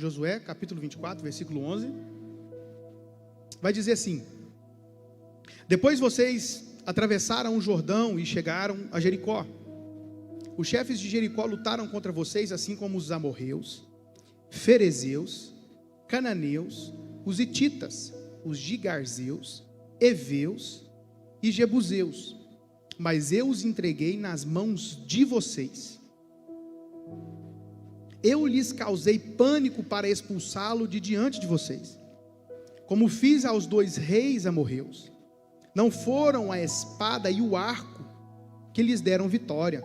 Josué, capítulo 24, versículo 11. Vai dizer assim: depois vocês atravessaram o Jordão e chegaram a Jericó. Os chefes de Jericó lutaram contra vocês, assim como os amorreus, ferezeus, cananeus, os hititas, os gigarzeus, heveus e jebuseus. Mas eu os entreguei nas mãos de vocês. Eu lhes causei pânico para expulsá-lo de diante de vocês, como fiz aos 2 reis amorreus. Não foram a espada e o arco que lhes deram vitória.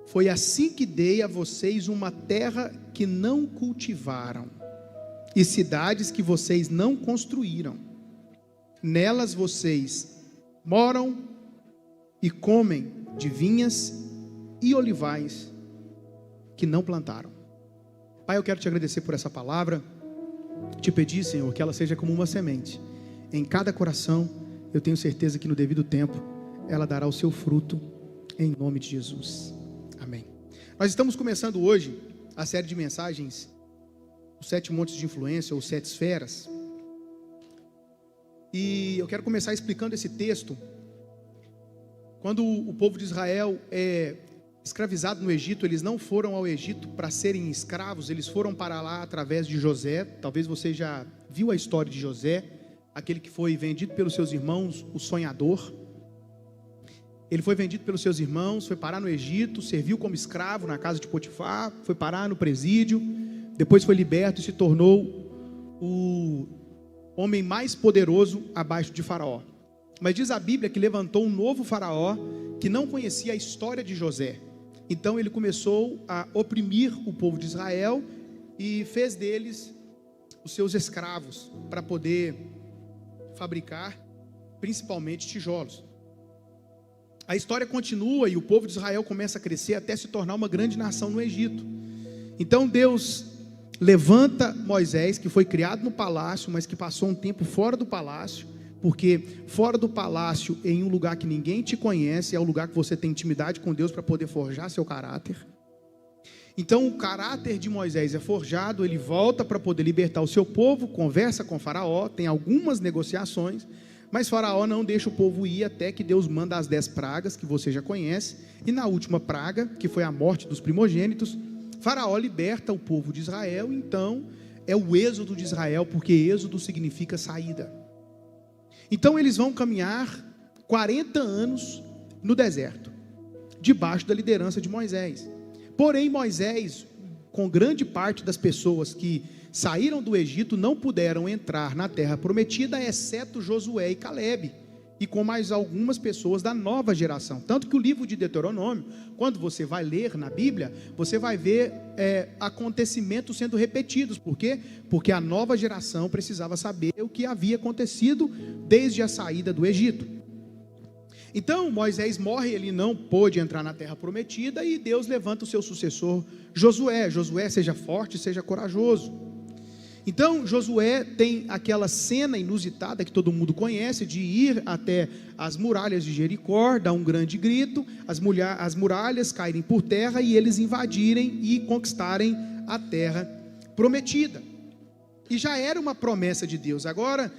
Foi assim que dei a vocês uma terra que não cultivaram, e cidades que vocês não construíram. Nelas vocês moram e comem de vinhas e olivais que não plantaram. Pai, eu quero te agradecer por essa palavra. Te pedir, Senhor, que ela seja como uma semente em cada coração. Eu tenho certeza que no devido tempo ela dará o seu fruto, em nome de Jesus. Amém. Nós estamos começando hoje a série de mensagens, os 7 montes de influência, ou 7 esferas. E eu quero começar explicando esse texto. Quando o povo de Israel é escravizado no Egito, eles não foram ao Egito para serem escravos, eles foram para lá através de José. Talvez você já viu a história de José, aquele que foi vendido pelos seus irmãos, o sonhador. Ele foi vendido pelos seus irmãos, foi parar no Egito, serviu como escravo na casa de Potifar, foi parar no presídio, depois foi liberto e se tornou o homem mais poderoso abaixo de Faraó. Mas diz a Bíblia que levantou um novo Faraó que não conhecia a história de José. Então ele começou a oprimir o povo de Israel e fez deles os seus escravos para poder fabricar principalmente tijolos. A história continua e o povo de Israel começa a crescer até se tornar uma grande nação no Egito. Então Deus levanta Moisés, que foi criado no palácio, mas que passou um tempo fora do palácio, porque fora do palácio, em um lugar que ninguém te conhece, é o lugar que você tem intimidade com Deus para poder forjar seu caráter. Então o caráter de Moisés é forjado, ele volta para poder libertar o seu povo, conversa com Faraó, tem algumas negociações, mas Faraó não deixa o povo ir até que Deus manda as 10 pragas, que você já conhece, e na última praga, que foi a morte dos primogênitos, Faraó liberta o povo de Israel. Então é o êxodo de Israel, porque êxodo significa saída. Então eles vão caminhar 40 anos no deserto, debaixo da liderança de Moisés. Porém Moisés, com grande parte das pessoas que saíram do Egito, não puderam entrar na terra prometida, exceto Josué e Calebe, e com mais algumas pessoas da nova geração. Tanto que o livro de Deuteronômio, quando você vai ler na Bíblia, você vai ver acontecimentos sendo repetidos. Por quê? Porque a nova geração precisava saber o que havia acontecido desde a saída do Egito. Então Moisés morre, ele não pôde entrar na terra prometida, e Deus levanta o seu sucessor Josué. Josué, seja forte, seja corajoso. Então Josué tem aquela cena inusitada que todo mundo conhece, de ir até as muralhas de Jericó, dar um grande grito, as muralhas caírem por terra e eles invadirem e conquistarem a terra prometida. E já era uma promessa de Deus. Agora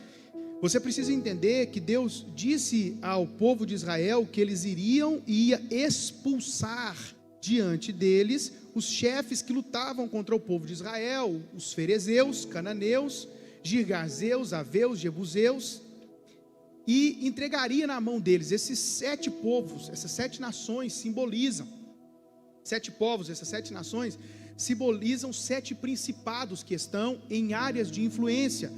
você precisa entender que Deus disse ao povo de Israel que eles iriam e ia expulsar diante deles os chefes que lutavam contra o povo de Israel, os ferezeus, cananeus, girgazeus, aveus, jebuseus, e entregaria na mão deles. Esses 7 povos, essas 7 nações simbolizam, 7 povos, essas 7 nações simbolizam 7 principados que estão em áreas de influência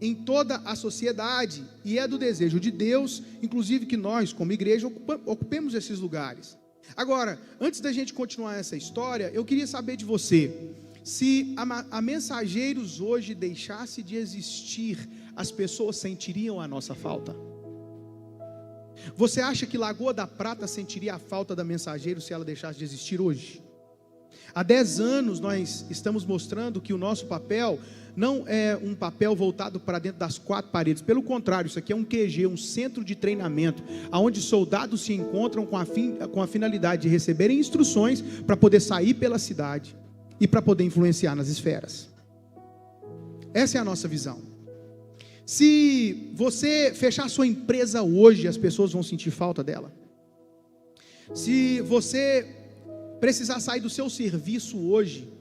em toda a sociedade, e é do desejo de Deus, inclusive, que nós como igreja ocupemos esses lugares. Agora, antes da gente continuar essa história, eu queria saber de você, se a Mensageiros hoje deixasse de existir, as pessoas sentiriam a nossa falta? Você acha que Lagoa da Prata sentiria a falta da Mensageiros se ela deixasse de existir hoje? Há 10 anos nós estamos mostrando que o nosso papel não é um papel voltado para dentro das 4 paredes. Pelo contrário, isso aqui é um QG, um centro de treinamento, onde soldados se encontram com a finalidade de receberem instruções para poder sair pela cidade e para poder influenciar nas esferas. Essa é a nossa visão. Se você fechar sua empresa hoje, as pessoas vão sentir falta dela. Se você precisar sair do seu serviço hoje,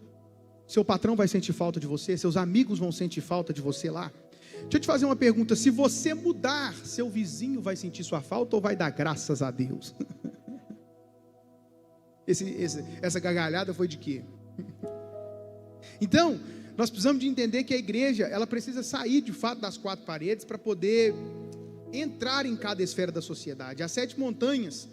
seu patrão vai sentir falta de você, seus amigos vão sentir falta de você lá. Deixa eu te fazer uma pergunta: se você mudar, seu vizinho vai sentir sua falta ou vai dar graças a Deus? Essa gargalhada foi de quê? Então, nós precisamos de entender que a igreja, ela precisa sair de fato das quatro paredes para poder entrar em cada esfera da sociedade. As 7 montanhas,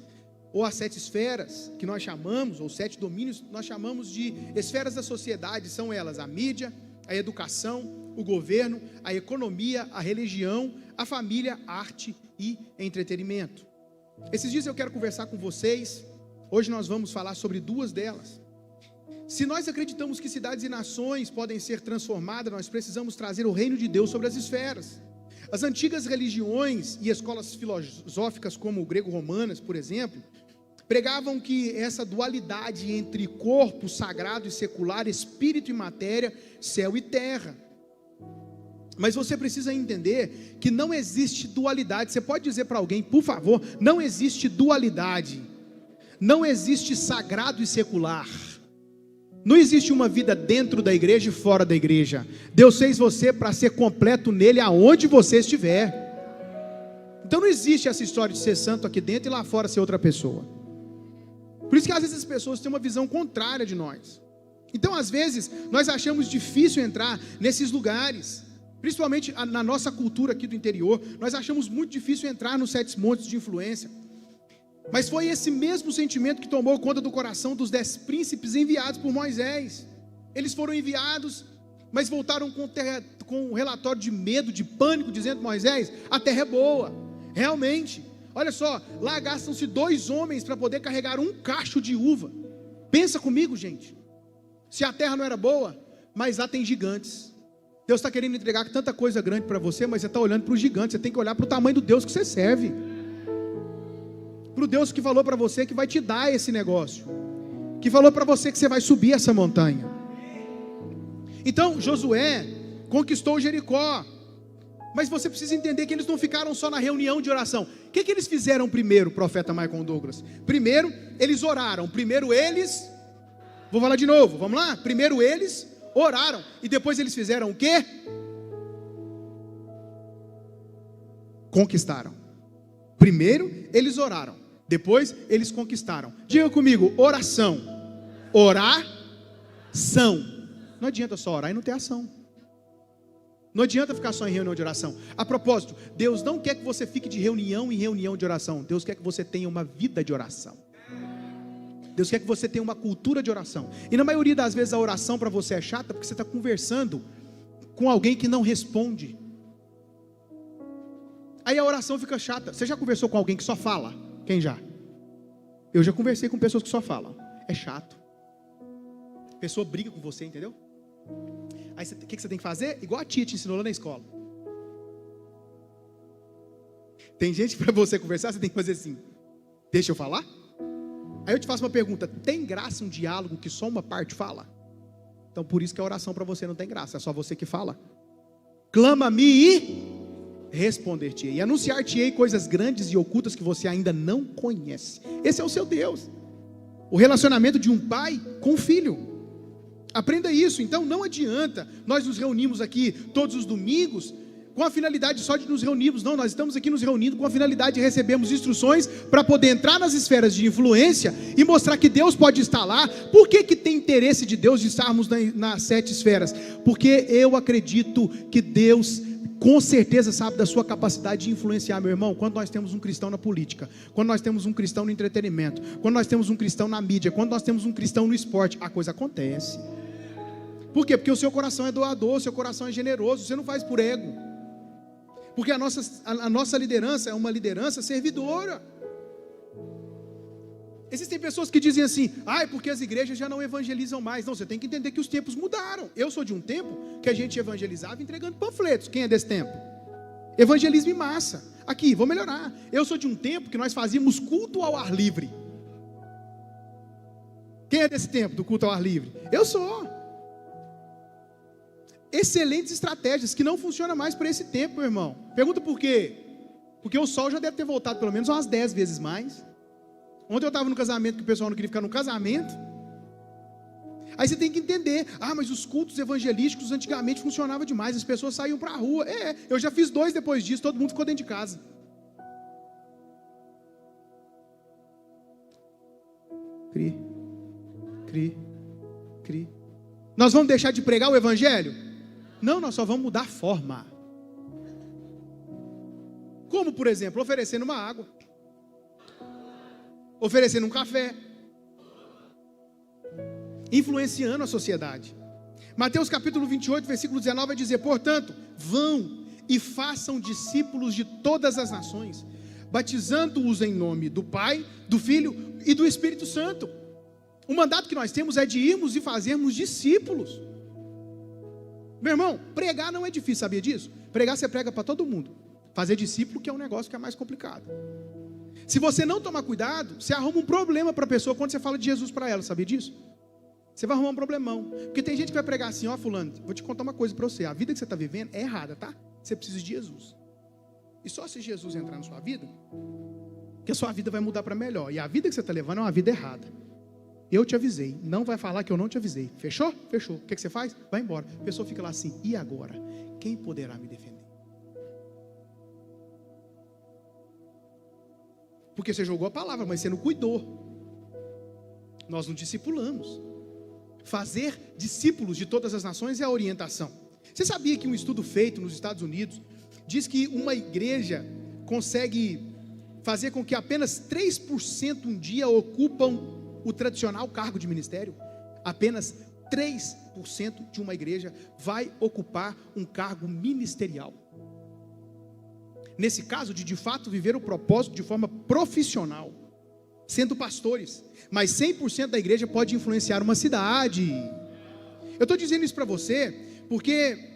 ou as 7 esferas que nós chamamos, ou 7 domínios, nós chamamos de esferas da sociedade. São elas a mídia, a educação, o governo, a economia, a religião, a família, a arte e entretenimento. Esses dias eu quero conversar com vocês. Hoje nós vamos falar sobre 2 delas. Se nós acreditamos que cidades e nações podem ser transformadas, nós precisamos trazer o reino de Deus sobre as esferas. As antigas religiões e escolas filosóficas como o grego-romanas, por exemplo, pregavam que essa dualidade entre corpo sagrado e secular, espírito e matéria, céu e terra. Mas você precisa entender que não existe dualidade. Você pode dizer para alguém, por favor, não existe dualidade. Não existe sagrado e secular. Não existe uma vida dentro da igreja e fora da igreja. Deus fez você para ser completo nele aonde você estiver. Então não existe essa história de ser santo aqui dentro e lá fora ser outra pessoa. Por isso que às vezes as pessoas têm uma visão contrária de nós. Então às vezes nós achamos difícil entrar nesses lugares. Principalmente na nossa cultura aqui do interior, nós achamos muito difícil entrar nos 7 montes de influência. Mas foi esse mesmo sentimento que tomou conta do coração dos 10 príncipes enviados por Moisés. Eles foram enviados, mas voltaram com um relatório de medo, de pânico, dizendo: Moisés, a terra é boa. Realmente, olha só, lá gastam-se 2 homens para poder carregar um cacho de uva. Pensa comigo, gente. Se a terra não era boa, mas lá tem gigantes. Deus está querendo entregar tanta coisa grande para você, mas você está olhando para os gigantes. Você tem que olhar para o tamanho do Deus que você serve, para o Deus que falou para você que vai te dar esse negócio, que falou para você que você vai subir essa montanha. Então Josué conquistou Jericó, mas você precisa entender que eles não ficaram só na reunião de oração. O que eles fizeram primeiro, profeta Michael Douglas? Primeiro eles oraram, vou falar de novo, vamos lá? Primeiro eles oraram, e depois eles fizeram o quê? Conquistaram. Primeiro eles oraram, depois eles conquistaram. Diga comigo: oração. Oração. Não adianta só orar e não ter ação. Não adianta ficar só em reunião de oração. A propósito, Deus não quer que você fique de reunião em reunião de oração. Deus quer que você tenha uma vida de oração. Deus quer que você tenha uma cultura de oração. E na maioria das vezes a oração para você é chata, porque você está conversando com alguém que não responde. Aí a oração fica chata. Você já conversou com alguém que só fala? Quem já? Eu já conversei com pessoas que só falam. É chato. A pessoa briga com você, entendeu? Aí o que você tem que fazer? Igual a tia te ensinou lá na escola. Tem gente que para você conversar, você tem que fazer assim: deixa eu falar? Aí eu te faço uma pergunta: tem graça um diálogo que só uma parte fala? Então por isso que a oração para você não tem graça, é só você que fala. Clama-me e responder-te-ei, e anunciar-te-ei coisas grandes e ocultas que você ainda não conhece. Esse é o seu Deus. O relacionamento de um pai com um filho. Aprenda isso. Então não adianta nós nos reunimos aqui todos os domingos com a finalidade só de nos reunirmos. Não, nós estamos aqui nos reunindo com a finalidade de recebermos instruções para poder entrar nas esferas de influência e mostrar que Deus pode estar lá. Por que tem interesse de Deus de estarmos nas 7 esferas? Porque eu acredito que Deus com certeza sabe da sua capacidade de influenciar, meu irmão. Quando nós temos um cristão na política, quando nós temos um cristão no entretenimento, quando nós temos um cristão na mídia, quando nós temos um cristão no esporte, a coisa acontece. Por quê? Porque o seu coração é doador, o seu coração é generoso, você não faz por ego. Porque a nossa liderança é uma liderança servidora. Existem pessoas que dizem assim: porque as igrejas já não evangelizam mais. Não, você tem que entender que os tempos mudaram. Eu sou de um tempo que a gente evangelizava entregando panfletos. Quem é desse tempo? Evangelismo em massa. Aqui, vou melhorar. Eu sou de um tempo que nós fazíamos culto ao ar livre. Quem é desse tempo do culto ao ar livre? Eu sou. excelentes estratégias que não funcionam mais para esse tempo, meu irmão. Pergunta por quê? Porque o sol já deve ter voltado pelo menos umas 10 vezes mais. Ontem eu estava no casamento que o pessoal não queria ficar no casamento. Aí você tem que entender, mas os cultos evangelísticos antigamente funcionavam demais, as pessoas saíam para a rua. Eu já fiz 2 depois disso, todo mundo ficou dentro de casa. Cri. Nós vamos deixar de pregar o evangelho? Não, nós só vamos mudar a forma. Como, por exemplo, oferecendo uma água, oferecendo um café, influenciando a sociedade. Mateus capítulo 28, versículo 19 vai dizer: portanto, vão e façam discípulos de todas as nações, batizando-os em nome do Pai, do Filho e do Espírito Santo. O mandato que nós temos é de irmos e fazermos discípulos. Meu irmão, pregar não é difícil, sabia disso? Pregar você prega para todo mundo. Fazer discípulo que é um negócio que é mais complicado. Se você não tomar cuidado, você arruma um problema para a pessoa quando você fala de Jesus para ela, sabia disso? Você vai arrumar um problemão. Porque tem gente que vai pregar assim: fulano, vou te contar uma coisa para você, a vida que você está vivendo é errada, tá? Você precisa de Jesus. E só se Jesus entrar na sua vida, que a sua vida vai mudar para melhor. E a vida que você está levando é uma vida errada. Eu te avisei, não vai falar que eu não te avisei. Fechou? Fechou. O que você faz? Vai embora. A pessoa fica lá assim: e agora? Quem poderá me defender? Porque você jogou a palavra, mas você não cuidou. Nós não discipulamos. Fazer discípulos de todas as nações é a orientação. Você sabia que um estudo feito nos Estados Unidos diz que uma igreja consegue fazer com que apenas 3% um dia ocupam o tradicional cargo de ministério? Apenas 3% de uma igreja vai ocupar um cargo ministerial. Nesse caso, de fato viver o propósito de forma profissional, sendo pastores. Mas 100% da igreja pode influenciar uma cidade. Eu estou dizendo isso para você porque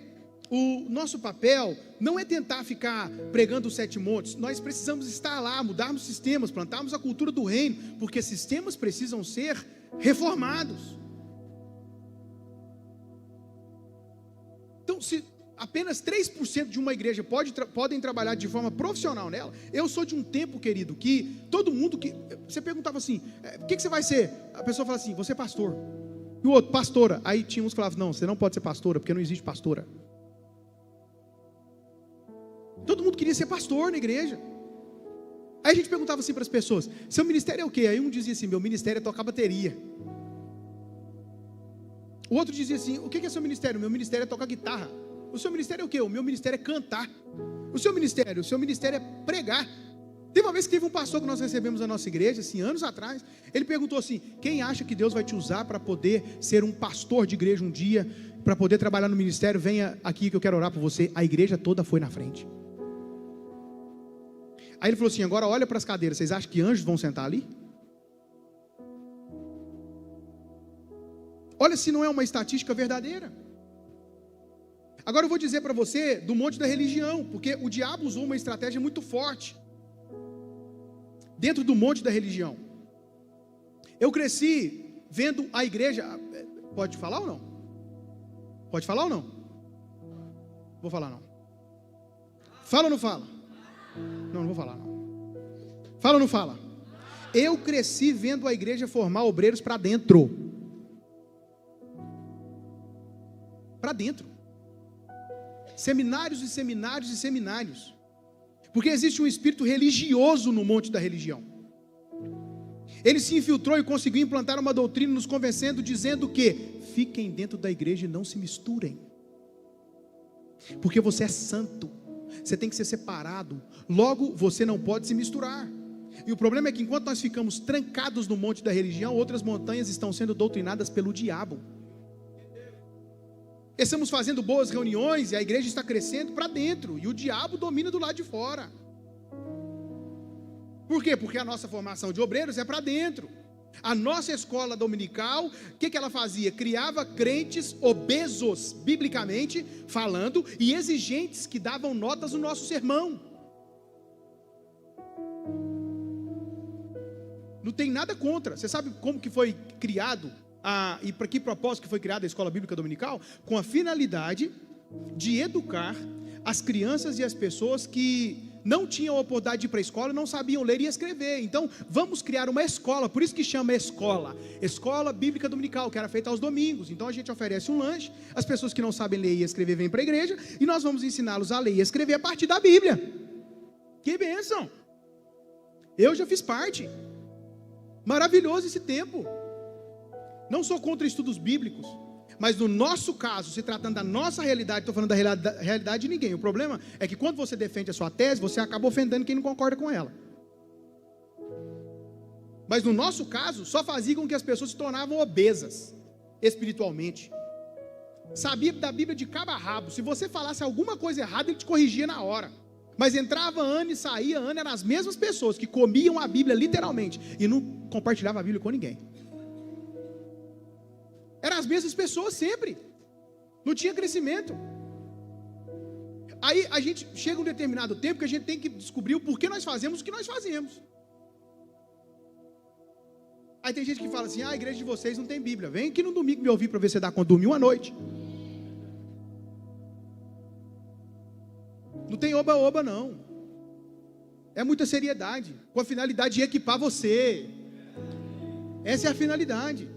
o nosso papel não é tentar ficar pregando os 7 montes. Nós precisamos estar lá, mudarmos sistemas, plantarmos a cultura do reino, porque sistemas precisam ser reformados. Então, se apenas 3% de uma igreja podem trabalhar de forma profissional nela. Eu sou de um tempo, querido, que todo mundo que você perguntava assim: o que você vai ser? A pessoa fala assim: você é pastor. E o outro: pastora. Aí tinha uns que falavam: não, você não pode ser pastora, porque não existe pastora. Todo mundo queria ser pastor na igreja. Aí a gente perguntava assim para as pessoas: seu ministério é o quê? Aí um dizia assim: meu ministério é tocar bateria. O outro dizia assim: o que é seu ministério? Meu ministério é tocar guitarra. O seu ministério é o quê? O meu ministério é cantar. O seu ministério é pregar. Teve uma vez que teve um pastor que nós recebemos na nossa igreja, assim, anos atrás. Ele perguntou assim: quem acha que Deus vai te usar para poder ser um pastor de igreja um dia, para poder trabalhar no ministério? Venha aqui que eu quero orar por você. A igreja toda foi na frente. Aí ele falou assim: agora olha para as cadeiras, vocês acham que anjos vão sentar ali? Olha se não é uma estatística verdadeira. Agora eu vou dizer para você do monte da religião, porque o diabo usou uma estratégia muito forte dentro do monte da religião. Eu cresci vendo a igreja. Pode falar ou não? Pode falar ou não? Vou falar não. Fala ou não fala? Não vou falar não. Fala ou não fala? Eu cresci vendo a igreja formar obreiros para dentro. Para dentro. Seminários e seminários e seminários. Porque existe um espírito religioso no monte da religião. Ele se infiltrou e conseguiu implantar uma doutrina nos convencendo, dizendo que fiquem dentro da igreja e não se misturem. Porque você é santo. Você tem que ser separado. Logo, você não pode se misturar. E o problema é que enquanto nós ficamos trancados no monte da religião, outras montanhas estão sendo doutrinadas pelo diabo. Estamos fazendo boas reuniões e a igreja está crescendo para dentro. E o diabo domina do lado de fora. Por quê? Porque a nossa formação de obreiros é para dentro. A nossa escola dominical, o que ela fazia? Criava crentes obesos, biblicamente falando, e exigentes que davam notas no nosso sermão. Não tem nada contra. Você sabe como que foi criado e para que propósito que foi criada a escola bíblica dominical? Com a finalidade de educar as crianças e as pessoas que não tinham a oportunidade de ir para a escola, não sabiam ler e escrever. Então, vamos criar uma escola, por isso que chama Escola Bíblica Dominical, que era feita aos domingos. Então, a gente oferece um lanche, as pessoas que não sabem ler e escrever vêm para a igreja, e nós vamos ensiná-los a ler e escrever a partir da Bíblia. Que bênção! Eu já fiz parte. Maravilhoso esse tempo. Não sou contra estudos bíblicos, mas no nosso caso, se tratando da nossa realidade, estou falando da realidade de ninguém. O problema é que quando você defende a sua tese, você acaba ofendendo quem não concorda com ela. Mas no nosso caso, só fazia com que as pessoas se tornavam obesas, espiritualmente. Sabia da Bíblia de cabo a rabo. Se você falasse alguma coisa errada, ele te corrigia na hora. Mas entrava ano e saía ano, eram as mesmas pessoas que comiam a Bíblia literalmente e não compartilhavam a Bíblia com ninguém. Eram as mesmas pessoas sempre. Não tinha crescimento. Aí a gente chega a um determinado tempo que a gente tem que descobrir o porquê nós fazemos o que nós fazemos. Aí tem gente que fala assim: a igreja de vocês não tem Bíblia. Vem aqui no domingo me ouvir para ver se dá conta de dormir uma noite. Não tem oba-oba não. É muita seriedade, com a finalidade de equipar você. Essa é a finalidade.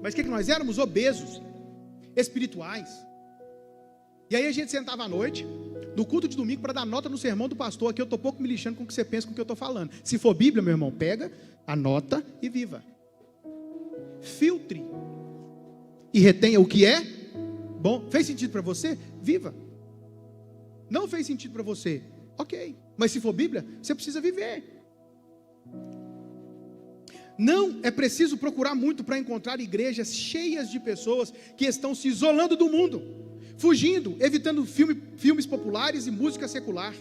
Mas o que nós éramos? Obesos, espirituais. E aí a gente sentava à noite, no culto de domingo, para dar nota no sermão do pastor. Aqui eu estou pouco me lixando com o que você pensa, com o que eu estou falando. Se for Bíblia, meu irmão, pega, anota e viva. Filtre e retenha o que é bom. Fez sentido para você? Viva. Não fez sentido para você? Ok. Mas se for Bíblia, você precisa viver. Não é preciso procurar muito para encontrar igrejas cheias de pessoas que estão se isolando do mundo, fugindo, evitando filmes populares e música secular.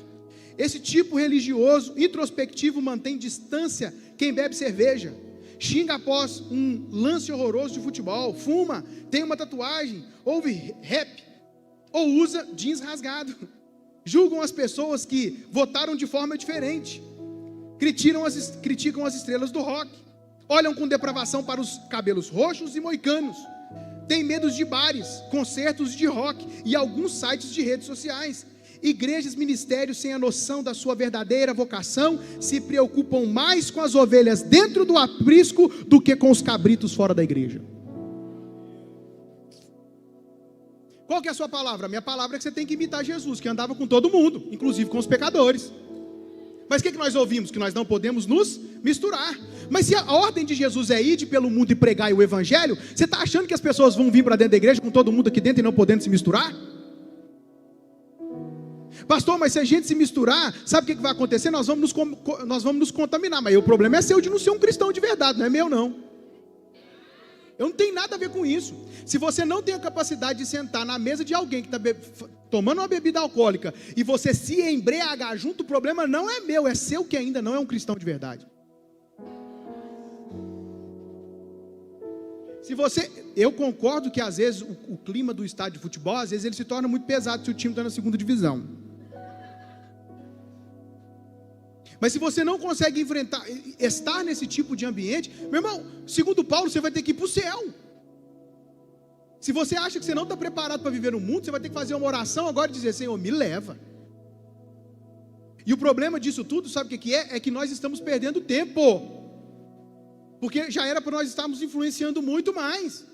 Esse tipo religioso, introspectivo, mantém distância quem bebe cerveja, xinga após um lance horroroso de futebol, fuma, tem uma tatuagem, ouve rap, ou usa jeans rasgado. Julgam as pessoas que votaram de forma diferente, criticam as estrelas do rock, olham com depravação para os cabelos roxos e moicanos, têm medo de bares, concertos de rock e alguns sites de redes sociais. Igrejas, ministérios sem a noção da sua verdadeira vocação se preocupam mais com as ovelhas dentro do aprisco do que com os cabritos fora da igreja. Qual que é a sua palavra? A minha palavra é que você tem que imitar Jesus, que andava com todo mundo, inclusive com os pecadores. Mas o que nós ouvimos? Que nós não podemos nos misturar. Mas se a ordem de Jesus é ir pelo mundo e pregar o evangelho, você está achando que as pessoas vão vir para dentro da igreja com todo mundo aqui dentro e não podendo se misturar? Pastor, mas se a gente se misturar, sabe o que vai acontecer? Nós vamos nos contaminar. Mas o problema é seu de não ser um cristão de verdade, não é meu não. Eu não tenho nada a ver com isso. Se você não tem a capacidade de sentar na mesa de alguém que está tomando uma bebida alcoólica e você se embriagar junto, o problema não é meu, é seu que ainda não é um cristão de verdade. Eu concordo que às vezes o clima do estádio de futebol, às vezes ele se torna muito pesado se o time está na segunda divisão. Mas se você não consegue estar nesse tipo de ambiente, meu irmão, segundo Paulo, você vai ter que ir para o céu. Se você acha que você não está preparado para viver no mundo, você vai ter que fazer uma oração agora e dizer: Senhor, me leva. E o problema disso tudo, sabe o que é? É que nós estamos perdendo tempo. Porque já era para nós estarmos influenciando muito mais.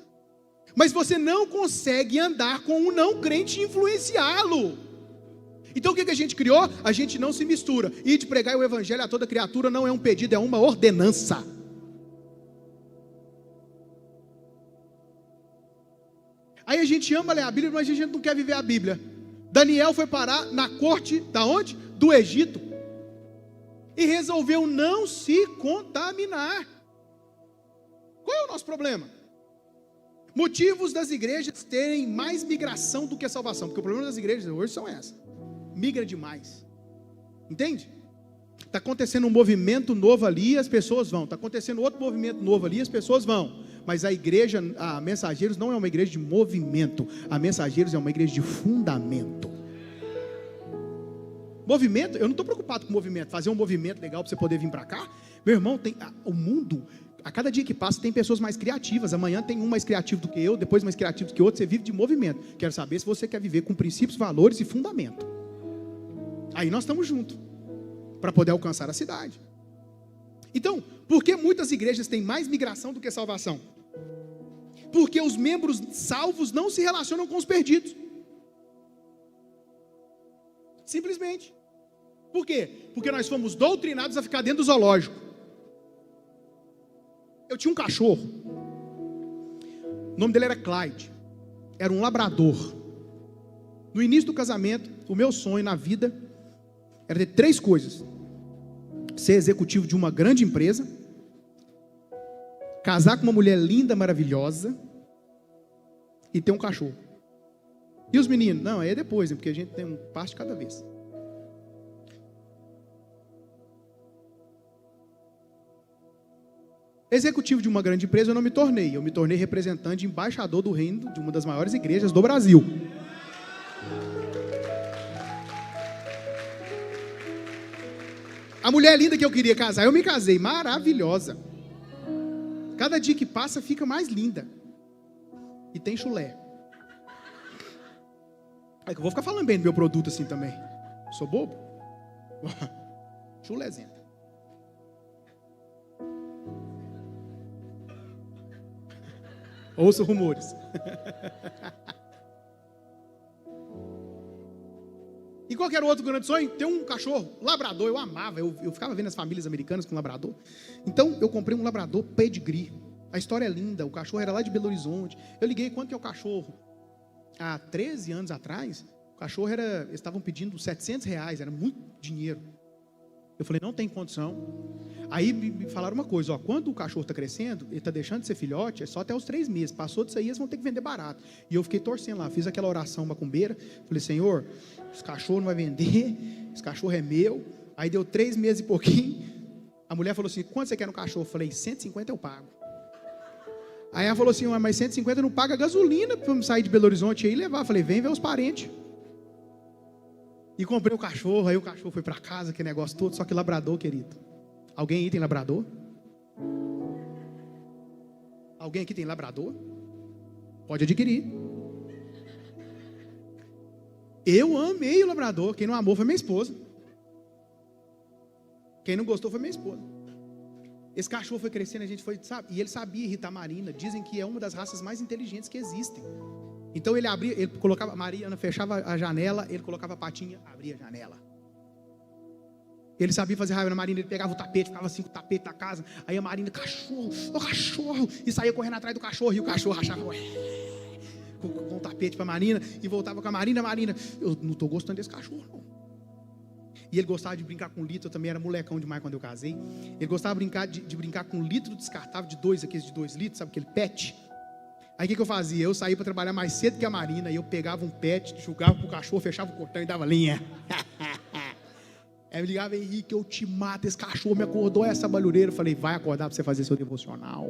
Mas você não consegue andar com um não crente e influenciá-lo. Então o que a gente criou? A gente não se mistura. E de pregar o evangelho a toda criatura não é um pedido, é uma ordenança. Aí a gente ama ler a Bíblia, mas a gente não quer viver a Bíblia. Daniel foi parar na corte, da onde? Do Egito. E resolveu não se contaminar. Qual é o nosso problema? Motivos das igrejas terem mais migração do que salvação. Porque o problema das igrejas hoje são essas. Migra demais. Entende? Está acontecendo um movimento novo ali, as pessoas vão. Está acontecendo outro movimento novo ali, as pessoas vão. Mas a igreja, a Mensageiros não é uma igreja de movimento. A Mensageiros é uma igreja de fundamento. Movimento, eu não estou preocupado com movimento. Fazer um movimento legal para você poder vir para cá. Meu irmão, o mundo A cada dia que passa tem pessoas mais criativas. Amanhã tem um mais criativo do que eu, depois mais criativo do que outro. Você vive de movimento. Quero saber se você quer viver com princípios, valores e fundamento. Aí nós estamos juntos para poder alcançar a cidade. Então, por que muitas igrejas têm mais migração do que salvação? Porque os membros salvos não se relacionam com os perdidos. Simplesmente. Por quê? Porque nós fomos doutrinados a ficar dentro do zoológico. Eu tinha um cachorro. O nome dele era Clyde. Era um labrador. No início do casamento, o meu sonho na vida era ter 3 coisas: ser executivo de uma grande empresa, casar com uma mulher linda, maravilhosa e ter um cachorro. E os meninos? Não, aí é depois, né? Porque a gente tem um passo de cada vez. Executivo de uma grande empresa eu não me tornei. Eu me tornei representante, embaixador do reino de uma das maiores igrejas do Brasil. A mulher linda que eu queria casar, eu me casei, maravilhosa. Cada dia que passa fica mais linda. E tem chulé. É que eu vou ficar falando bem do meu produto assim também. Sou bobo? Chulézenta. Ouça rumores. E qual que era o outro grande sonho? Ter um cachorro, labrador. Eu amava, eu ficava vendo as famílias americanas com labrador. Então eu comprei um labrador pedigree. A história é linda, o cachorro era lá de Belo Horizonte. Eu liguei, quanto que é o cachorro? Há 13 anos atrás, o cachorro era, eles estavam pedindo R$700, era muito dinheiro. Eu falei, não tem condição. Aí me falaram uma coisa, ó, quando o cachorro está crescendo, ele está deixando de ser filhote, é só até os 3 meses. Passou disso aí, eles vão ter que vender barato. E eu fiquei torcendo lá, fiz aquela oração macumbeira. Falei, Senhor, esse cachorro não vai vender, esse cachorro é meu. Aí deu 3 meses e pouquinho. A mulher falou assim, quanto você quer no cachorro? Eu falei, 150 eu pago. Aí ela falou assim, mas 150 não paga gasolina para eu sair de Belo Horizonte e levar. Eu falei, vem ver os parentes. E comprei o cachorro, aí o cachorro foi para casa, aquele negócio todo, só que labrador, querido. Alguém aí tem labrador? Alguém aqui tem labrador? Pode adquirir. Eu amei o labrador, quem não amou foi minha esposa. Quem não gostou foi minha esposa. Esse cachorro foi crescendo, a gente foi, sabe? E ele sabia irritar a Marina. Dizem que é uma das raças mais inteligentes que existem. Então ele abria, ele colocava, a Mariana fechava a janela, ele colocava a patinha, abria a janela. Ele sabia fazer raiva na Marina, ele pegava o tapete, ficava assim com o tapete da casa. Aí a Marina, cachorro, o cachorro, e saía correndo atrás do cachorro, e o cachorro achava com o tapete para a Marina, e voltava com a Marina, eu não estou gostando desse cachorro, não. E ele gostava de brincar com litro, eu também era molecão demais quando eu casei. Ele gostava de brincar com litro descartável de 2, aqueles de 2 litros, sabe aquele pet? Aí o que eu fazia? Eu saía para trabalhar mais cedo que a Marina, e eu pegava um pet, jogava pro cachorro, fechava o portão e dava linha. Aí me ligava, Henrique, eu te mato, esse cachorro me acordou essa balhureira. Eu falei, vai acordar para você fazer seu devocional.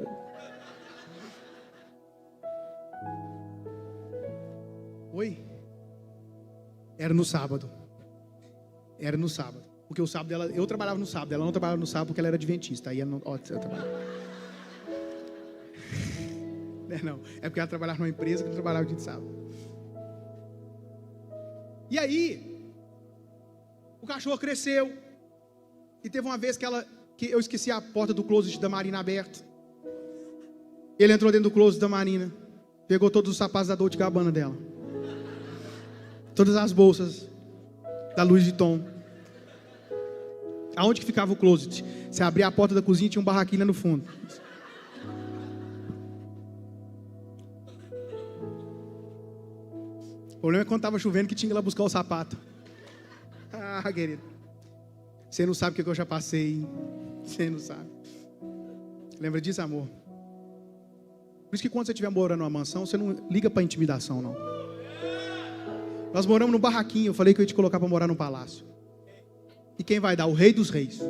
Oi? Era no sábado. Era no sábado. Porque o sábado eu trabalhava no sábado, ela não trabalhava no sábado porque ela era adventista. Aí ela não, eu trabalhava. Não, é porque ela trabalhava numa empresa que não trabalhava dia de sábado. E aí, o cachorro cresceu. E teve uma vez que eu esqueci a porta do closet da Marina aberta. Ele entrou dentro do closet da Marina, pegou todos os sapatos da Dolce & Gabbana dela, todas as bolsas da Louis Vuitton. Aonde que ficava o closet? Você abria a porta da cozinha, tinha um barraquinho lá no fundo. O problema é quando estava chovendo que tinha que ir lá buscar o sapato. Ah, querido, você não sabe o que eu já passei, hein? Você não sabe. Lembra disso, amor? Por isso que quando você estiver morando numa mansão, você não liga para intimidação, não. Nós moramos num barraquinho, eu falei que eu ia te colocar para morar num palácio. E quem vai dar? O Rei dos Reis.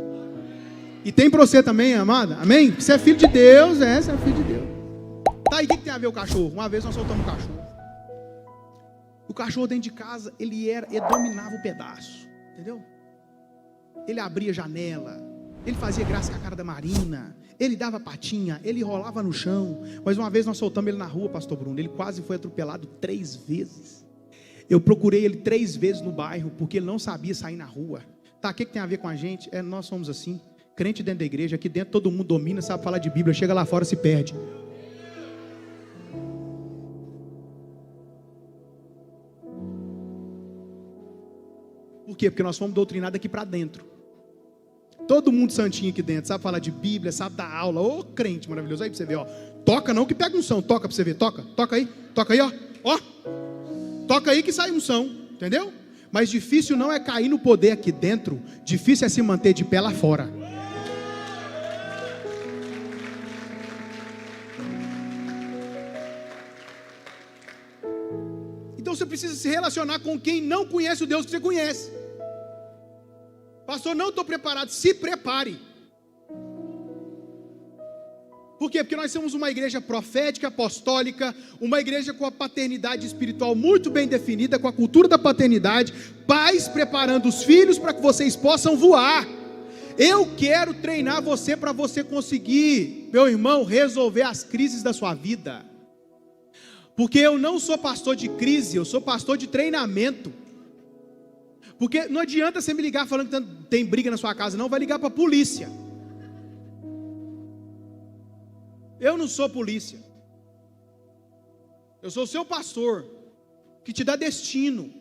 E tem para você também, amada? Amém? Você é filho de Deus, você é filho de Deus. Tá, e o que tem a ver o cachorro? Uma vez nós soltamos o cachorro. O cachorro dentro de casa, ele dominava o pedaço, entendeu? Ele abria a janela, Ele fazia graça com a cara da Marina, ele dava patinha, ele rolava no chão. Mas uma vez nós soltamos ele na rua, pastor Bruno, ele quase foi atropelado 3 vezes. Eu procurei ele 3 vezes no bairro, porque ele não sabia sair na rua. Tá, o que tem a ver com a gente? Nós somos assim, crente dentro da igreja, aqui dentro todo mundo domina, sabe falar de Bíblia, chega lá fora se perde. Por quê? Porque nós fomos doutrinados aqui para dentro. Todo mundo santinho aqui dentro, sabe falar de Bíblia, sabe dar aula. Ô crente maravilhoso, aí pra você ver, ó. Toca não que pega unção, toca pra você ver, toca aí, ó. Ó, toca aí que sai unção, entendeu? Mas difícil não é cair no poder aqui dentro, difícil é se manter de pé lá fora. Então você precisa se relacionar com quem não conhece o Deus que você conhece. Pastor, não estou preparado. Se prepare. Por quê? Porque nós somos uma igreja profética, apostólica, uma igreja com a paternidade espiritual muito bem definida, com a cultura da paternidade, pais preparando os filhos para que vocês possam voar. Eu quero treinar você para você conseguir, meu irmão, resolver as crises da sua vida. Porque eu não sou pastor de crise, eu sou pastor de treinamento. Porque não adianta você me ligar falando que tem briga na sua casa, não, vai ligar para a polícia. Eu não sou polícia. Eu sou o seu pastor, que te dá destino.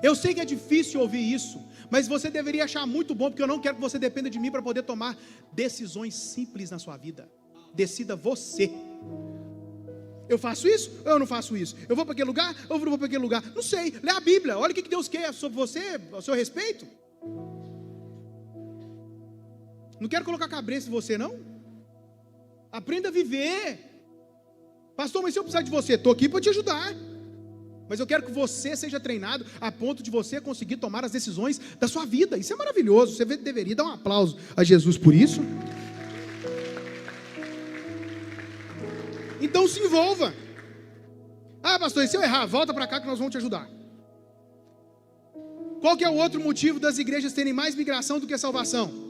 Eu sei que é difícil ouvir isso, mas você deveria achar muito bom, porque eu não quero que você dependa de mim para poder tomar decisões simples na sua vida. Decida você. Eu faço isso ou eu não faço isso? Eu vou para aquele lugar ou eu não vou para aquele lugar? Não sei, lê a Bíblia, olha o que Deus quer sobre você, ao seu respeito. Não quero colocar cabeça em você não. Aprenda a viver. Pastor, mas se eu precisar de você, estou aqui para te ajudar. Mas eu quero que você seja treinado a ponto de você conseguir tomar as decisões da sua vida. Isso é maravilhoso, você deveria dar um aplauso a Jesus por isso. Então se envolva. Ah, pastor, e se eu errar? Volta para cá que nós vamos te ajudar. Qual que é o outro motivo das igrejas terem mais migração do que salvação?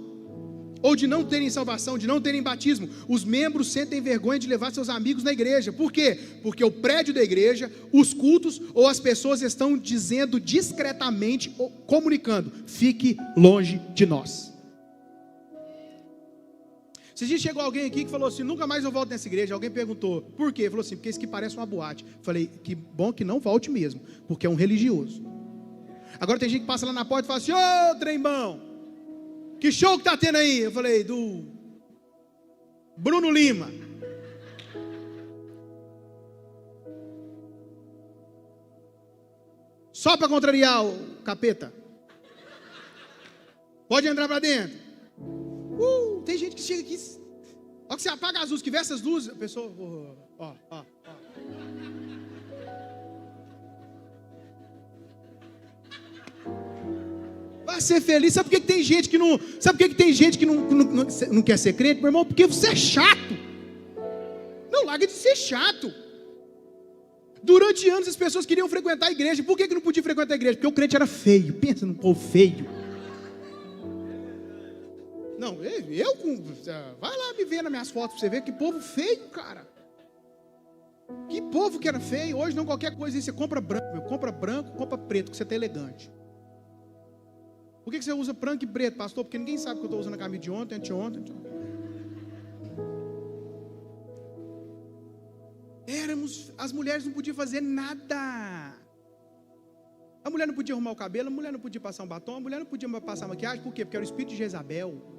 Ou de não terem salvação, de não terem batismo? Os membros sentem vergonha de levar seus amigos na igreja. Por quê? Porque o prédio da igreja, os cultos ou as pessoas estão dizendo discretamente, ou comunicando: fique longe de nós. Se dia chegou alguém aqui que falou assim: nunca mais eu volto nessa igreja. Alguém perguntou, por quê? Falou assim: porque isso aqui parece uma boate. Falei, que bom que não volte mesmo, porque é um religioso. Agora tem gente que passa lá na porta e fala assim: ô trembão, que show que está tendo aí? Eu falei, do Bruno Lima. Só para contrariar o capeta. Pode entrar para dentro. Tem gente que chega aqui, ó, que você apaga as luzes, que vê essas luzes, a pessoa, ó. Vai ser feliz. Sabe por que tem gente que não, sabe por que tem gente que não quer ser crente, meu irmão? Porque você é chato. Não, larga de ser chato. Durante anos as pessoas queriam frequentar a igreja. Por que não podia frequentar a igreja? Porque o crente era feio. Pensa num povo feio. Não, vai lá me ver nas minhas fotos para você ver que povo feio, cara. Que povo que era feio. Hoje não, qualquer coisa, você compra branco, compra preto, que você está elegante. Por que você usa branco e preto, pastor? Porque ninguém sabe que eu estou usando a camisa de ontem, anteontem. As mulheres não podiam fazer nada. A mulher não podia arrumar o cabelo, a mulher não podia passar um batom, a mulher não podia passar maquiagem. Por quê? Porque era o espírito de Jezabel.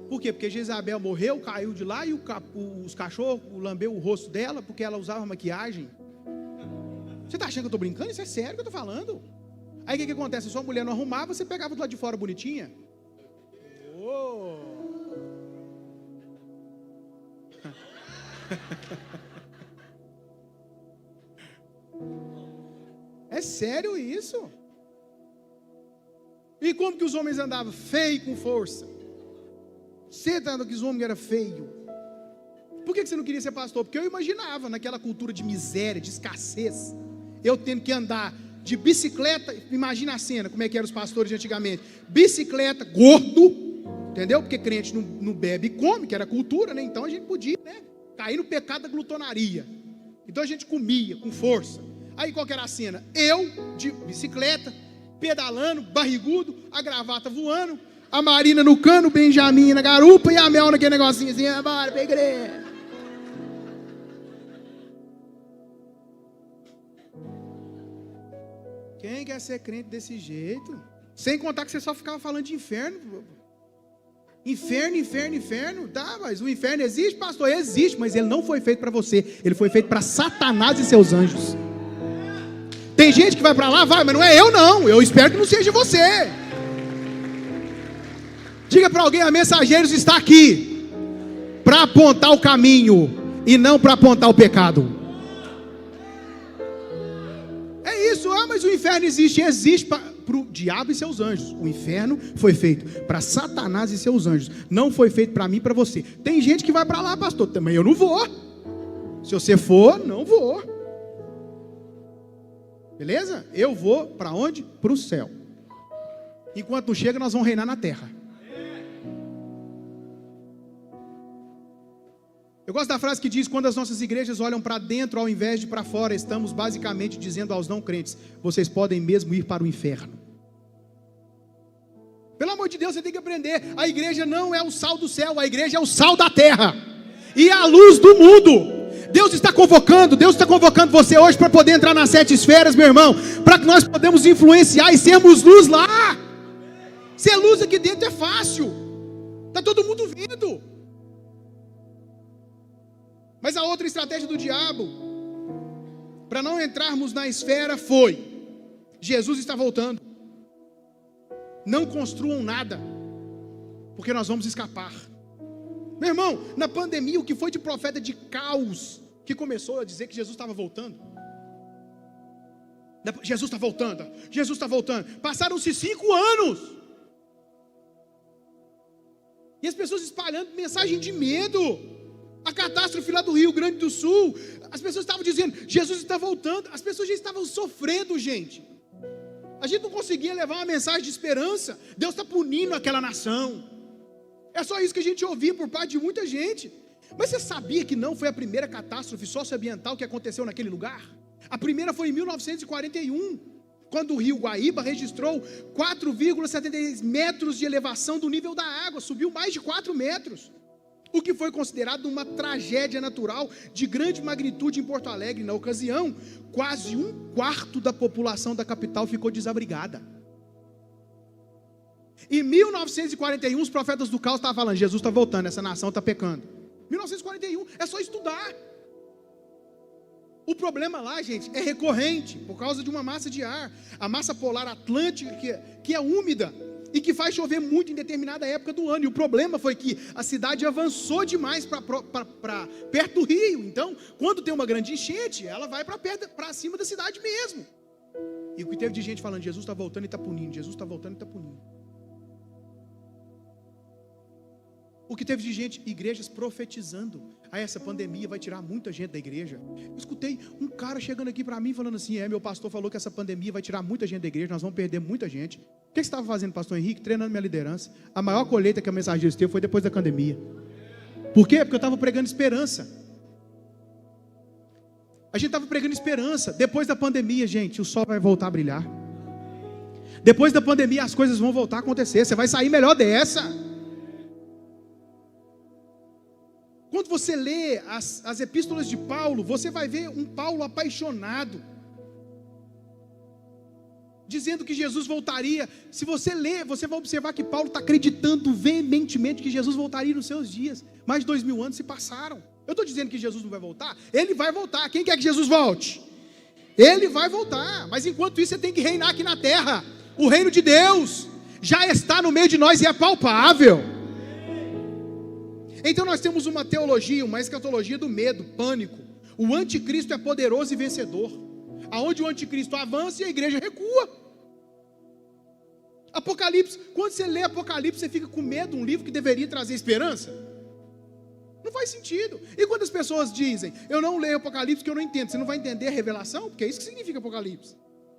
Por quê? Porque Jezabel morreu, caiu de lá e os cachorros lambeu o rosto dela porque ela usava maquiagem. Você está achando que eu estou brincando? Isso é sério que eu estou falando. Aí o que acontece? Se sua mulher não arrumava, você pegava do lado de fora bonitinha. É sério isso? E como que os homens andavam? Feio com força. Você está dando que os homens eram feios. Por que você não queria ser pastor? Porque eu imaginava naquela cultura de miséria, de escassez, eu tendo que andar de bicicleta. Imagina a cena, como é que eram os pastores de antigamente. Bicicleta, gordo, entendeu? Porque crente não bebe e come, que era cultura, né? Então a gente podia, né, cair no pecado da glutonaria. Então a gente comia com força. Aí qual que era a cena? Eu, de bicicleta, pedalando, barrigudo, a gravata voando, a Marina no cano, o Benjamin na garupa e a Mel naquele negocinho assim, bora pra igreja. Quem quer ser crente desse jeito? Sem contar que você só ficava falando de inferno. Inferno, inferno, inferno. Tá, mas o inferno existe, pastor? Existe, mas ele não foi feito para você. Ele foi feito para Satanás e seus anjos. Tem gente que vai para lá, vai, mas não é eu não. Eu espero que não seja você. Diga para alguém, a Mensageiros está aqui para apontar o caminho e não para apontar o pecado. É isso, mas o inferno existe para o diabo e seus anjos. O inferno foi feito para Satanás e seus anjos. Não foi feito para mim e para você. Tem gente que vai para lá, pastor, também eu não vou. Se você for, não vou. Beleza? Eu vou para onde? Para o céu. Enquanto não chega, nós vamos reinar na terra. Eu gosto da frase que diz: quando as nossas igrejas olham para dentro ao invés de para fora, estamos basicamente dizendo aos não crentes: vocês podem mesmo ir para o inferno. Pelo amor de Deus, você tem que aprender. A igreja não é o sal do céu, a igreja é o sal da terra e a luz do mundo. Deus está convocando você hoje para poder entrar nas 7 esferas, meu irmão, para que nós podemos influenciar e sermos luz lá. Ser luz aqui dentro é fácil, está todo mundo vendo. Mas a outra estratégia do diabo para não entrarmos na esfera foi: Jesus está voltando, não construam nada, porque nós vamos escapar. Meu irmão, na pandemia, o que foi de profeta de caos que começou a dizer que Jesus estava voltando? Jesus está voltando, Jesus está voltando. Passaram-se 5 anos e as pessoas espalhando mensagem de medo. A catástrofe lá do Rio Grande do Sul, as pessoas estavam dizendo: Jesus está voltando. As pessoas já estavam sofrendo, gente. A gente não conseguia levar uma mensagem de esperança. Deus está punindo aquela nação. É só isso que a gente ouvia por parte de muita gente. Mas você sabia que não foi a primeira catástrofe socioambiental que aconteceu naquele lugar? A primeira foi em 1941, quando o rio Guaíba registrou 4,73 metros de elevação do nível da água. Subiu mais de 4 metros. O que foi considerado uma tragédia natural de grande magnitude em Porto Alegre. Na ocasião, quase 1/4 da população da capital ficou desabrigada. Em 1941, os profetas do caos estavam falando: Jesus está voltando, essa nação está pecando. 1941, é só estudar. O problema lá, gente, é recorrente, por causa de uma massa de ar, a massa polar atlântica, que é úmida e que faz chover muito em determinada época do ano. E o problema foi que a cidade avançou demais para perto do rio. Então, quando tem uma grande enchente, ela vai para cima da cidade mesmo. E o que teve de gente falando: Jesus está voltando e está punindo, Jesus está voltando e está punindo. O que teve de gente, igrejas profetizando: essa pandemia vai tirar muita gente da igreja. Eu escutei um cara chegando aqui para mim falando assim: meu pastor falou que essa pandemia vai tirar muita gente da igreja, nós vamos perder muita gente. O que você estava fazendo, pastor Henrique? Treinando minha liderança. A maior colheita que a Mensageiros teve foi depois da pandemia. Por quê? Porque eu estava pregando esperança. A gente estava pregando esperança. Depois da pandemia, gente, o sol vai voltar a brilhar. Depois da pandemia as coisas vão voltar a acontecer. Você vai sair melhor dessa. Quando você lê as epístolas de Paulo, você vai ver um Paulo apaixonado, dizendo que Jesus voltaria. Se você ler, você vai observar que Paulo está acreditando veementemente que Jesus voltaria nos seus dias. Mais de 2000 anos se passaram. Eu estou dizendo que Jesus não vai voltar? Ele vai voltar. Quem quer que Jesus volte? Ele vai voltar. Mas enquanto isso, você tem que reinar aqui na terra. O reino de Deus já está no meio de nós e é palpável. Então nós temos uma teologia, uma escatologia do medo, pânico. O anticristo é poderoso e vencedor. Aonde o anticristo avança e a igreja recua. Apocalipse, quando você lê Apocalipse, você fica com medo, um livro que deveria trazer esperança? Não faz sentido. E quando as pessoas dizem: eu não leio Apocalipse porque eu não entendo, você não vai entender a revelação? Porque é isso que significa Apocalipse.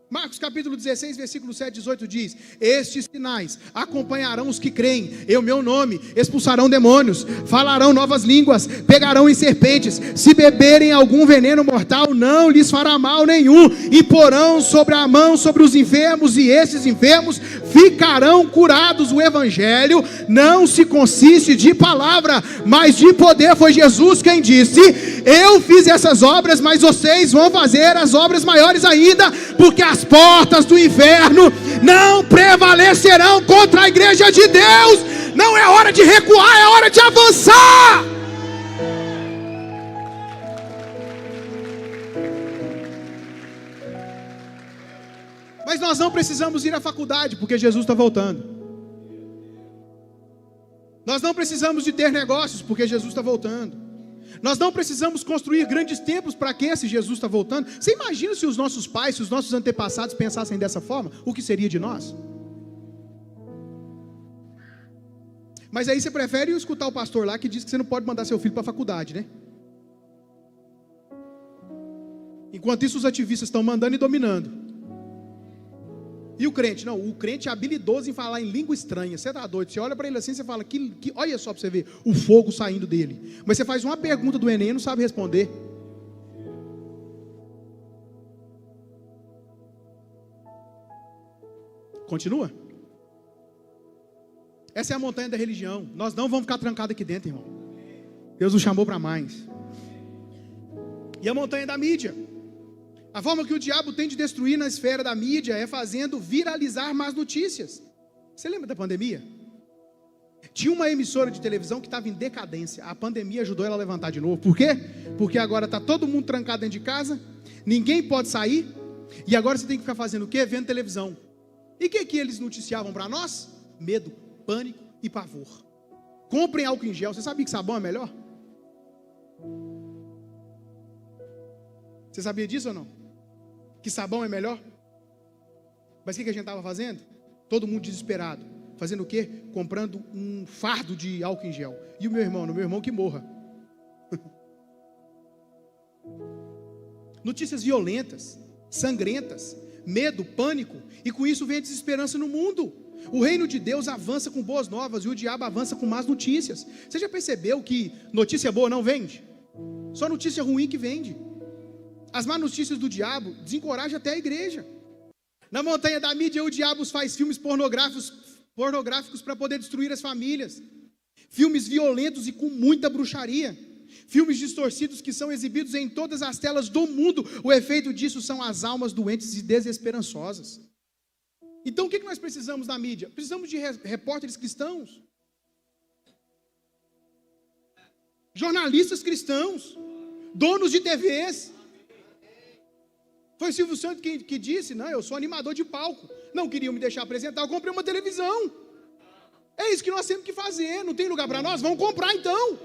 Marcos capítulo 16, versículo 7, 18 diz: estes sinais acompanharão os que creem em meu nome, expulsarão demônios, falarão novas línguas, pegarão em serpentes, se beberem algum veneno mortal, não lhes fará mal nenhum, e porão sobre a mão sobre os enfermos, e esses enfermos ficarão curados. O evangelho não se consiste de palavra, mas de poder. Foi Jesus quem disse: eu fiz essas obras, mas vocês vão fazer as obras maiores ainda, porque as portas do inferno não prevalecerão contra a igreja de Deus. Não é hora de recuar, é hora de avançar. Mas nós não precisamos ir à faculdade, porque Jesus está voltando. Nós não precisamos de ter negócios, porque Jesus está voltando. Nós não precisamos construir grandes templos para quê, se Jesus está voltando? Você imagina se os nossos pais, se os nossos antepassados pensassem dessa forma? O que seria de nós? Mas aí você prefere escutar o pastor lá que diz que você não pode mandar seu filho para a faculdade, né? Enquanto isso os ativistas estão mandando e dominando. E o crente? Não, o crente é habilidoso em falar em língua estranha. Você está doido? Você olha para ele assim, você fala, olha só para você ver, o fogo saindo dele. Mas você faz uma pergunta do Enem e não sabe responder. Continua. Essa é a montanha da religião. Nós não vamos ficar trancados aqui dentro, irmão. Deus nos chamou para mais. E a montanha da mídia. A forma que o diabo tem de destruir na esfera da mídia é fazendo viralizar más notícias. Você lembra da pandemia? Tinha uma emissora de televisão que estava em decadência. A pandemia ajudou ela a levantar de novo. Por quê? Porque agora está todo mundo trancado dentro de casa, ninguém pode sair, e agora você tem que ficar fazendo o quê? Vendo televisão. E o que eles noticiavam para nós? Medo, pânico e pavor. Comprem álcool em gel. Você sabia que sabão é melhor? Você sabia disso ou não? Que sabão é melhor? Mas o que a gente estava fazendo? Todo mundo desesperado. Fazendo o quê? Comprando um fardo de álcool em gel. E o meu irmão que morra. Notícias violentas, sangrentas, medo, pânico. E com isso vem a desesperança no mundo. O reino de Deus avança com boas novas e o diabo avança com más notícias. Você já percebeu que notícia boa não vende? Só notícia ruim que vende. As más notícias do diabo desencorajam até a igreja. Na montanha da mídia, o diabo faz filmes pornográficos para poder destruir as famílias. Filmes violentos e com muita bruxaria. Filmes distorcidos que são exibidos em todas as telas do mundo. O efeito disso são as almas doentes e desesperançosas. Então o que nós precisamos na mídia? Precisamos de repórteres cristãos. Jornalistas cristãos. Donos de TVs. Foi o Silvio Santos que disse: não, eu sou animador de palco. Não queriam me deixar apresentar, eu comprei uma televisão. É isso que nós temos que fazer. Não tem lugar para nós? Vamos comprar então.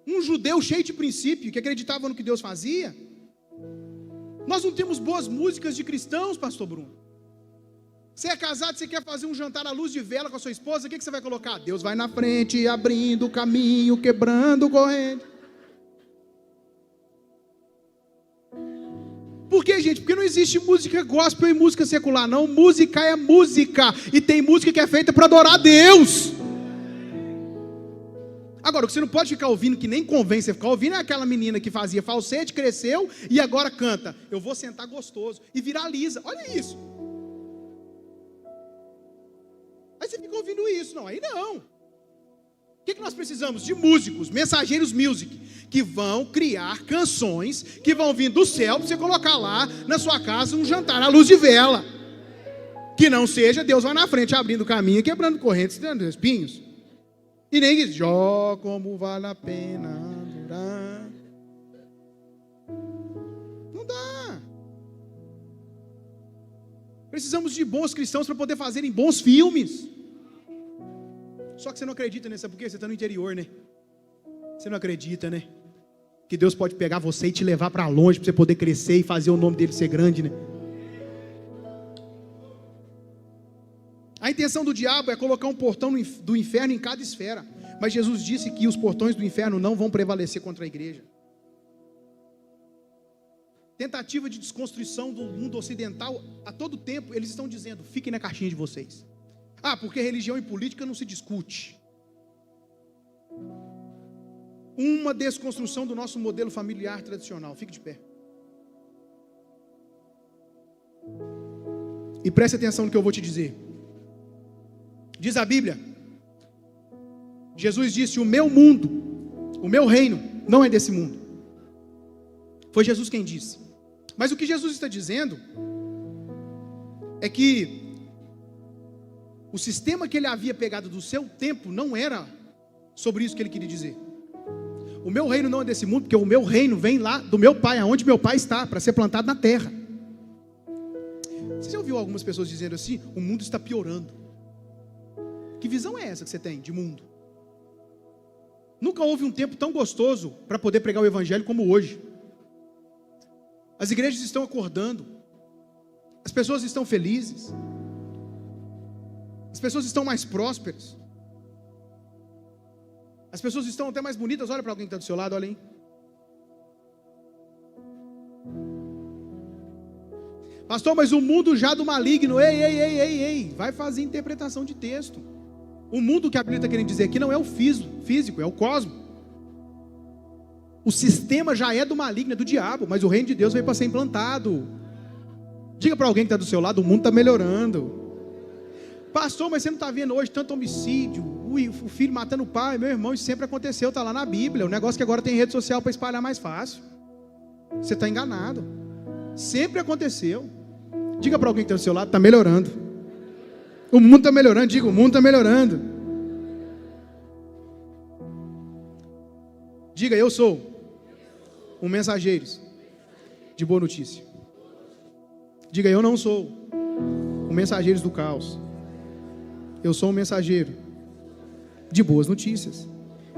Um judeu cheio de princípio, que acreditava no que Deus fazia. Nós não temos boas músicas de cristãos, pastor Bruno. Você é casado, você quer fazer um jantar à luz de vela com a sua esposa, o que você vai colocar? Deus vai na frente, abrindo o caminho, quebrando corrente. Por que, gente? Porque não existe música gospel e música secular, não. Música é música. E tem música que é feita para adorar a Deus. Agora, o que você não pode ficar ouvindo, que nem convém você ficar ouvindo, é aquela menina que fazia falsete, cresceu e agora canta: eu vou sentar gostoso. E viraliza. Olha isso. Aí você fica ouvindo isso. Não, aí não. O que nós precisamos? De músicos, mensageiros music, que vão criar canções que vão vir do céu para você colocar lá na sua casa um jantar à luz de vela. Que não seja Deus vai na frente abrindo caminho, quebrando correntes, dando espinhos. E nem diz: ó, como vale a pena durar. Não dá. Precisamos de bons cristãos para poder fazerem bons filmes. Só que você não acredita, né? Sabe por quê? Você está no interior, né? Você não acredita, né? Que Deus pode pegar você e te levar para longe, para você poder crescer e fazer o nome dele ser grande, né? A intenção do diabo é colocar um portão do inferno em cada esfera. Mas Jesus disse que os portões do inferno não vão prevalecer contra a igreja. tentativa de desconstrução do mundo ocidental, a todo tempo eles estão dizendo: fiquem na caixinha de vocês. Porque religião e política não se discute. Uma desconstrução do nosso modelo familiar tradicional. Fique de pé. E preste atenção no que eu vou te dizer. Diz a Bíblia, Jesus disse: o meu mundo, o meu reino, não é desse mundo. Foi Jesus quem disse. Mas o que Jesus está dizendo é que o sistema que ele havia pegado do seu tempo não era sobre isso que ele queria dizer. O meu reino não é desse mundo, porque o meu reino vem lá do meu Pai, aonde meu Pai está, para ser plantado na terra. Você já ouviu algumas pessoas dizendo assim: o mundo está piorando? Que visão é essa que você tem de mundo? Nunca houve um tempo tão gostoso para poder pregar o evangelho como hoje. As igrejas estão acordando, as pessoas estão felizes, as pessoas estão mais prósperas, as pessoas estão até mais bonitas. Olha para alguém que está do seu lado, olha aí. Pastor, mas o mundo já do maligno, ei, vai fazer interpretação de texto. O mundo que a Bíblia está querendo dizer aqui não é o físico, é o cosmo. O sistema já é do maligno, é do diabo, mas o reino de Deus veio para ser implantado. Diga para alguém que está do seu lado: o mundo está melhorando. Pastor, mas você não está vendo hoje tanto homicídio, o filho matando o pai? Meu irmão, isso sempre aconteceu, está lá na Bíblia. O negócio que agora tem rede social para espalhar mais fácil. Você está enganado. Sempre aconteceu. Diga para alguém que está do seu lado: está melhorando. O mundo está melhorando. Diga: o mundo está melhorando. Diga: eu sou um mensageiro de boa notícia. Diga: eu não sou um mensageiro do caos. Eu sou um mensageiro de boas notícias.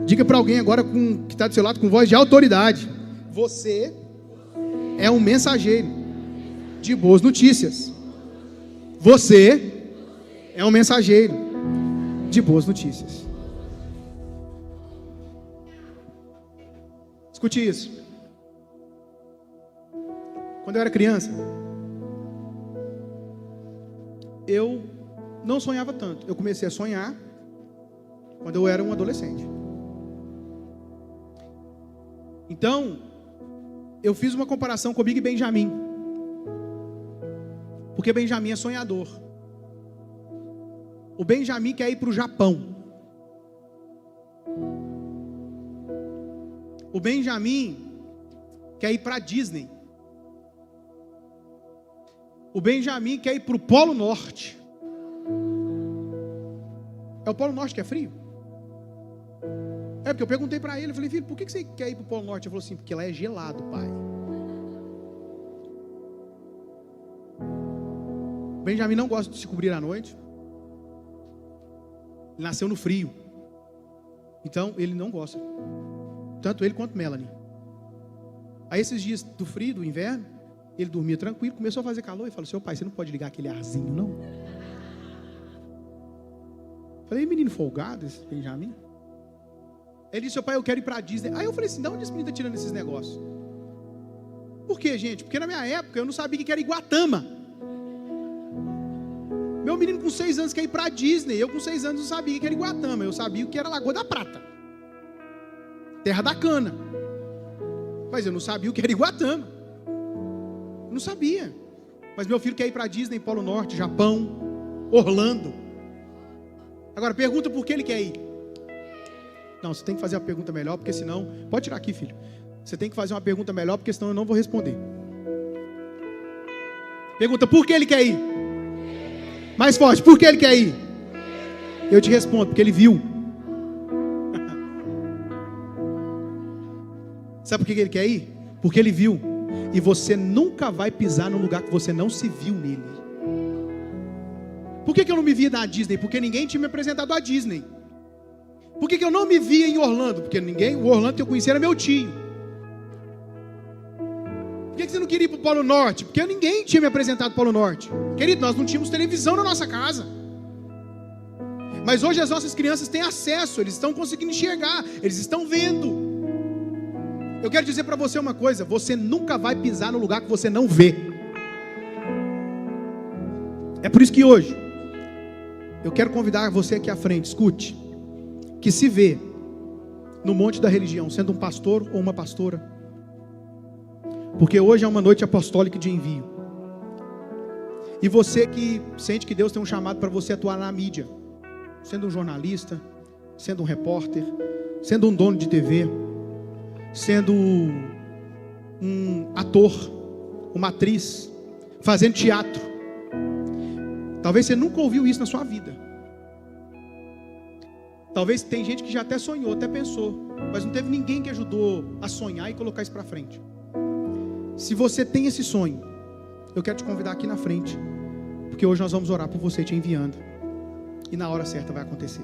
Diga para alguém agora que está do seu lado com voz de autoridade: você é um mensageiro de boas notícias. Você é um mensageiro de boas notícias. Escute isso. Quando eu era criança, eu não sonhava tanto. Eu comecei a sonhar quando eu era um adolescente. Então, eu fiz uma comparação comigo e Benjamim. Porque Benjamim é sonhador. O Benjamim quer ir para o Japão. O Benjamim quer ir para a Disney. O Benjamim quer ir para o Polo Norte. É o Polo Norte que é frio? Porque eu perguntei para ele, eu falei: filho, por que você quer ir para o Polo Norte? Ele falou assim: porque lá é gelado, pai. O Benjamim não gosta de se cobrir à noite. Ele nasceu no frio. Então ele não gosta. Tanto ele quanto Melanie. Aí esses dias do frio, do inverno, ele dormia tranquilo, começou a fazer calor e falou: seu pai, você não pode ligar aquele arzinho, não? Falei: menino folgado esse Benjamim. Ele disse: seu pai, eu quero ir para a Disney. Aí eu falei assim: de onde esse menino está tirando esses negócios? Por quê, gente? Porque na minha época eu não sabia que era Iguatama. Meu menino com 6 anos quer ir para a Disney. Eu com 6 anos não sabia que era Iguatama. Eu sabia que era Lagoa da Prata, terra da cana. Mas eu não sabia o que era Iguatama. Não sabia. Mas meu filho quer ir para a Disney, Polo Norte, Japão, Orlando. Agora pergunta por que ele quer ir. Não, você tem que fazer a pergunta melhor, porque senão... Pode tirar aqui, filho. Você tem que fazer uma pergunta melhor, porque senão eu não vou responder. Pergunta: por que ele quer ir? Mais forte: por que ele quer ir? Eu te respondo: porque ele viu. Sabe por que ele quer ir? Porque ele viu. E você nunca vai pisar num lugar que você não se viu nele. Por que eu não me via na Disney? Porque ninguém tinha me apresentado a Disney. Por que eu não me via em Orlando? Porque o Orlando que eu conhecia era meu tio. Por que você não queria ir para o Polo Norte? Porque ninguém tinha me apresentado o Polo Norte. Querido, nós não tínhamos televisão na nossa casa. Mas hoje as nossas crianças têm acesso, eles estão conseguindo enxergar, eles estão vendo. Eu quero dizer para você uma coisa: você nunca vai pisar no lugar que você não vê. É por isso que hoje eu quero convidar você aqui à frente, escute, que se vê no monte da religião, sendo um pastor ou uma pastora, porque hoje é uma noite apostólica de envio. E você que sente que Deus tem um chamado para você atuar na mídia, sendo um jornalista, sendo um repórter, sendo um dono de TV, sendo um ator, uma atriz, fazendo teatro. Talvez você nunca ouviu isso na sua vida. Talvez tem gente que já até sonhou, até pensou, mas não teve ninguém que ajudou a sonhar e colocar isso para frente. Se você tem esse sonho, eu quero te convidar aqui na frente, porque hoje nós vamos orar por você, te enviando, e na hora certa vai acontecer.